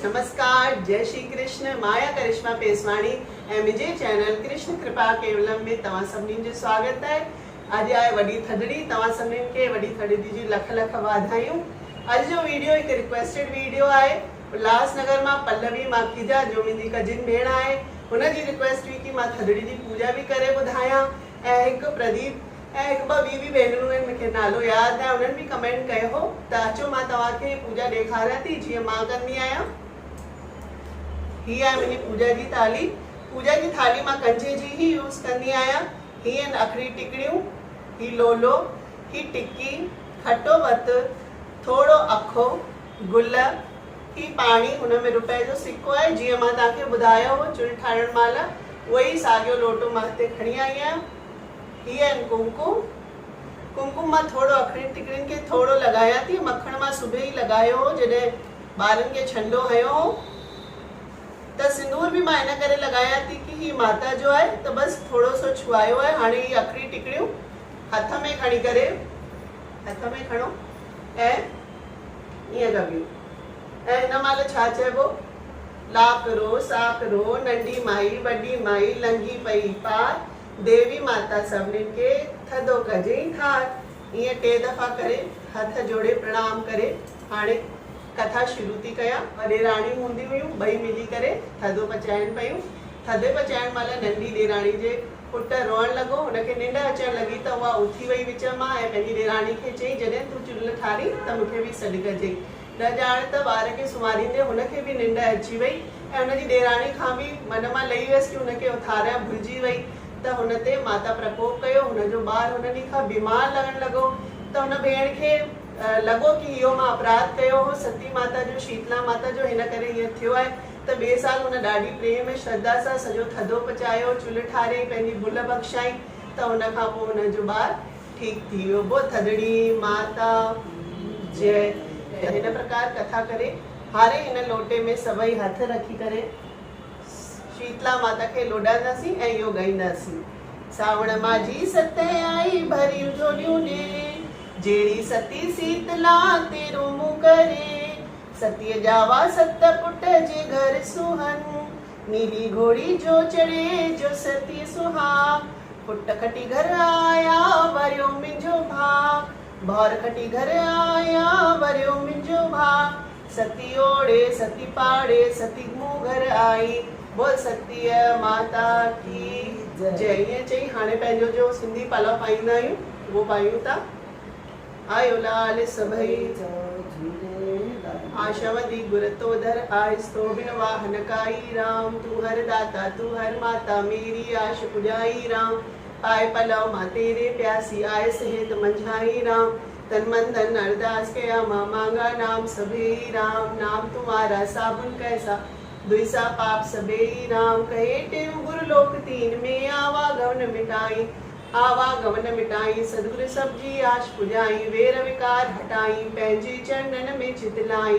नमस्कार, जय श्री कृष्ण। माया करिश्मा पेसवाणी ऐं मुझे चैनल कृष्ण कृपा केवलम में तव्हां सभिनी जो स्वागत है। आज आए वडी थदड़ी, तव्हां सभिनी के वडी थदड़ी जी लख लख वाधायूं। आज जो वीडियो एक रिक्वेस्टेड वीडियो है। उल्लासनगर मां पल्लवी माखीजा जो मुंहिंजी कजिन भेण आहे, हुन जी रिक्वेस्ट हुई कि मां थदड़ी जी पूजा भी करे ॿुधायां। ऐं हिकु प्रदीप ऐं हिकु ॿ ॿी भेनरूं आहिनि, मूंखे नालो यादि आहे, उन्हनि भी कमेंट कयो हो त अचो मां तव्हांखे पूजा ॾेखारियां थी जीअं मां कंदी आहियां। ही आहे मुंहिंजी पूजा जी थाली। पूजा जी थाली मां कंचे जी ही यूज़ कंदी आहियां। ही आहिनि अखड़ी टिकड़ियूं, ही लोलो, ही टिक्की, खटो वत, थोड़ो अखो, गुल, ही पाणी, हुन में रुपए जो सिक्को आहे। जीअं मां तव्हांखे ॿुधायो हो चुल्ह ठाहिण महिल, उहो ई साॻियो लोटो मां हिते खणी आई आहियां। ही आहिनि कुमकुम। कुमकुम मां थोड़ो अखड़ी टिकड़ियुनि खे थोड़ो लॻायां थी। मखण मां सुबुह ई लॻायो हो जॾहिं ॿारनि खे छंडो हयो हो। त सिंदूर भी मां इन करे लगाया थी कि ही माता जो है, तो बस थोड़ो सो छुआयो है। हाणे ही अखड़ी टिकड़ियूं हथ में खणी करे, हथ में खणो ऐं ईअं कबियूं। ऐं हिन महिल छा चइबो, लाकरो साकरो नंढी माई वॾी माई लंघी पई पार, देवी माता सभिनीनि खे थधो कजई ठार। ईअं 3 दफ़ा करे हथ जोड़े प्रणाम करे हाणे कथा शुरू थी कया। ॾेराणियूं हूंदी हुयूं, ॿई मिली करे थधो पचाइनि पयूं। थधे पचाइण महिल नंढी ॾेराणी जे पुट रोअण लॻो, हुनखे निंड अचण लॻी त उहा उथी वई विच मां ऐं पंहिंजी ॾेराणी खे चई, जॾहिं तूं चुल्ह ठारी त मूंखे बि सॾु कजई। न ॼाण त ॿार खे सुम्हारींदे हुनखे बि निंड अची वई ऐं हुनजी ॾेराणी खां बि मन मां लही वियसि कि हुनखे उथारिया भुलिजी वई। त हुन ते माता प्रकोप कयो। हुनजो ॿारु हुन ॾींहं खां बीमार लॻण लॻो। त हुन भेण खे लॻो कि इहो मां अपराध कयो हो सती माता जो, शीतला माता जो, हिन करे हीअं थियो आहे। त ॿिए साल हुन ॾाढी प्रेम ऐं श्रद्धा सां सॼो थधो पचायो, चुल्ह ठारियईं, पंहिंजी भुल बख़्शाई। त हुन खां पोइ हुनजो ॿारु ठीकु थी वियो। बो थदड़ी माता जय। हिन प्रकार कथा करे हाणे हिन लोटे में सभई हथ रखी करे शीतला माता खे लोॾांदासीं ऐं इहो ॻाईंदासीं। सावण माझी सत आई भरी झोलियूं ॾे, जेड़ी सती शीतला तेरो मुँह करे, सतीअ जावा 7 पुट जे घर सुहन, नीली घोड़ी जो चढ़े जो सती सुहाग, पुट खटी घर आया वरियो मुंहिंजो भाग, भाउर खटी घर आया वरियो मुंहिंजो भाग, सती ओड़े सती पाड़े सती मूं घर आई, बोल सतीअ माता की जय। ईअं चई हाणे पंहिंजो जो सिंधी पलव पाईंदा आहियूं उहो पायूं था। आयो लाल सभई आशावती गुर तो धर आहिस्तो बिन वाहन काई राम, तू हर दाता तू हर माता मेरी आश पुजाई राम, पाए पलव माँ तेरे प्यासी आए सहित मंझाई राम, तन मन धन अरदास कया माँ मांगा नाम सभे राम, नाम तुम्हारा साबुन कैसा दुईसा पाप सबे राम, कहे टेम गुरु लोक 3 में आवागमन मिटाई, आवागमन मिटाई, सदगुरु सब जी आश पुजाई, वेर विकार हटाई, पंहिंजे चरणन में चितलाई,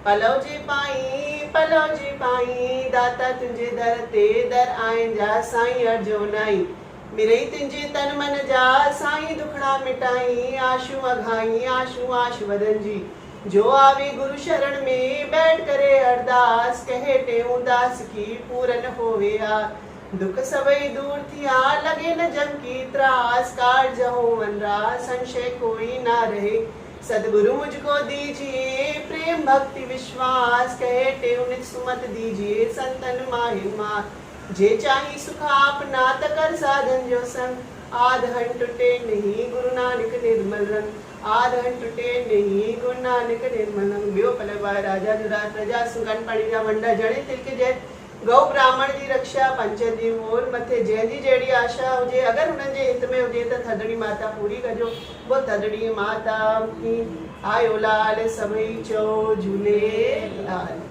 पलव जे पाई दाता तुंहिंजे दर ते दर आहिनि जा साईं अर्जो नाई, मिरई तुंहिंजे तन मन जा साईं दुखड़ा मिटाई, आशू अघाई आशू आश वदन जी, जो आवे गुरु शरण में बैठ करे अरदास, कहे टेऊं दास की पूरन होवे आ, दुख सभई दूर थिया लगे न जम की त्रास, कार्ज हो वनराज संशय कोई ना रहे, सदगुरु मुझको दीजिए प्रेम भक्ति विश्वास, कहे टेऊं निज सुमत दीजिए संतन माहिमा, जे चाही सुख आपना त कर साधन जो संग, आधन टूटे नहीं गुरु नानक निर्मल रंग, आधन टूटे नहीं गुरु नानक निर्मल रंग। ॿियो पलव आहे राजा जुराज प्रजा सुगन पाणी जा वंडा जड़े तिलक जय, गौ ब्राह्मण जी रक्षा पंच दी मोल मथे, जंहिंजी जहिड़ी आशा हुजे अगरि हुननि जे हित में हुजे त थदड़ी माता पूरी कजो। वो थदड़ी माता की आयो लाल सभई चओ झूलेलाल।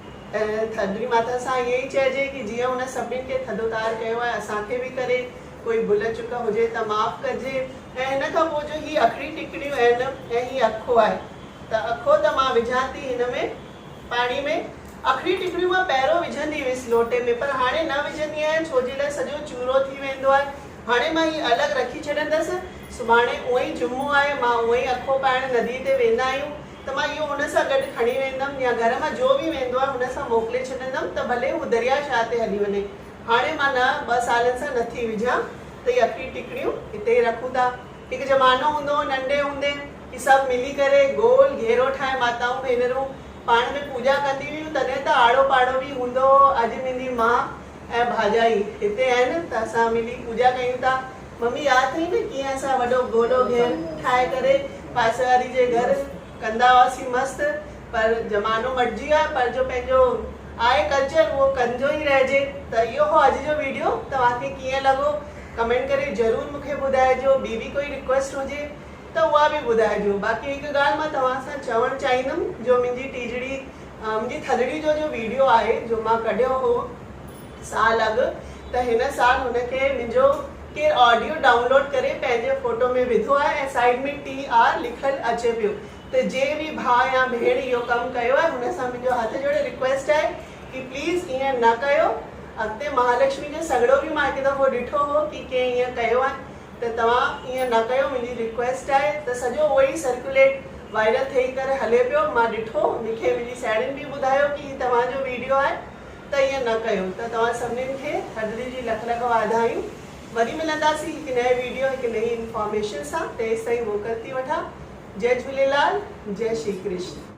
थदड़ी माता सां ईअं ई चइजे कि जीअं हुन सभिनीनि खे थधोतार कयो आहे, असांखे बि करे, कोई भुल चुक हुजे त माफ़ कजे। ऐं हिन खां पोइ जो ही अखड़ी टिकड़ियूं आहिनि ऐं ही अखो आहे, त अखो त मां विझां थी हिन में पाणी में। अखड़ी टिकड़ियूं मां पहिरियों विझंदी हुअसि लोटे में, पर हाणे न विझंदी आहियां छो जे लाइ सॼो चूरो थी वेंदो आहे। हाणे मां ही अलॻि रखी छॾंदसि। सुभाणे उहो ई जुमो आहे, मां उहो ई अखो पाइण नदी ते वेंदा आहियूं, त मां इहो हुन सां गॾु खणी वेंदमि या घर मां जो बि वेंदो आहे हुन सां मोकिले छॾींदमि त भले हू दरिया शाह ते हली वञे। हाणे मां न 2 सालनि सां नथी विझां त इहे अखी टिकड़ियूं हिते ई रखूं था। हिकु ज़मानो हूंदो हो नंढे हूंदे कि सभु मिली करे गोल घेरो ठाहे माताऊं भेनरूं पाण में पूजा कंदी हुयूं, तॾहिं त आड़ो पाड़ो बि हूंदो हो। अॼु मुंहिंजी माउ ऐं भाॼाई हिते आहिनि त असां मिली पूजा कयूं था। मम्मी यादि अथई न कीअं असां वॾो गोलो घेर ठाहे करे पासे वारी जे घर कंदा हुआसीं मस्तु। पर ज़मानो मटिजी आहे, पर जो पंहिंजो आहे कल्चर उहो कंजो ई रहिजे। त इहो हो अॼु जो वीडियो। तव्हांखे कीअं लॻो कमेंट करे ज़रूरु मूंखे ॿुधाइजो। ॿी बि कोई रिक्वेस्ट हुजे त उहा बि ॿुधाइजो। बाक़ी हिकु ॻाल्हि मां तव्हां सां चवणु चाहींदमि, जो मुंहिंजी थधिड़ी जो वीडियो आहे जो मां कढियो हो साल अॻु, त हिन साल हुनखे मुंहिंजो केरु ऑडियो डाउनलोड करे पंहिंजे फोटो में विधो आहे ऐं साइड में TR लिखियलु अचे पियो। त जे बि भाउ या भेण इहो कमु कयो आहे हुन सां मुंहिंजो हथ जोड़े रिक्वेस्ट आहे कि प्लीज़ ईअं न कयो। अॻिते महालक्ष्मी जो सॻड़ो बि मां हिकु दफ़ो ॾिठो हो कि कंहिं ईअं कयो आहे, त तव्हां ईअं न कयो, मुंहिंजी रिक्वेस्ट आहे। त सॼो उहो ई सर्कुलेट वायरल थी करे हले पियो, मां ॾिठो, मूंखे मुंहिंजी साहेड़ियुनि बि ॿुधायो कि तव्हांजो वीडियो आहे त ईअं न कयो। त तव्हां सभिनीनि खे थधिड़ी जी लख लख वाधायूं। वरी मिलंदासीं हिकु नए वीडियो हिकु नई इंफॉर्मेशन सां। तेसि ताईं मोकल थी वठां। जय झूलेलाल, जय श्री कृष्ण।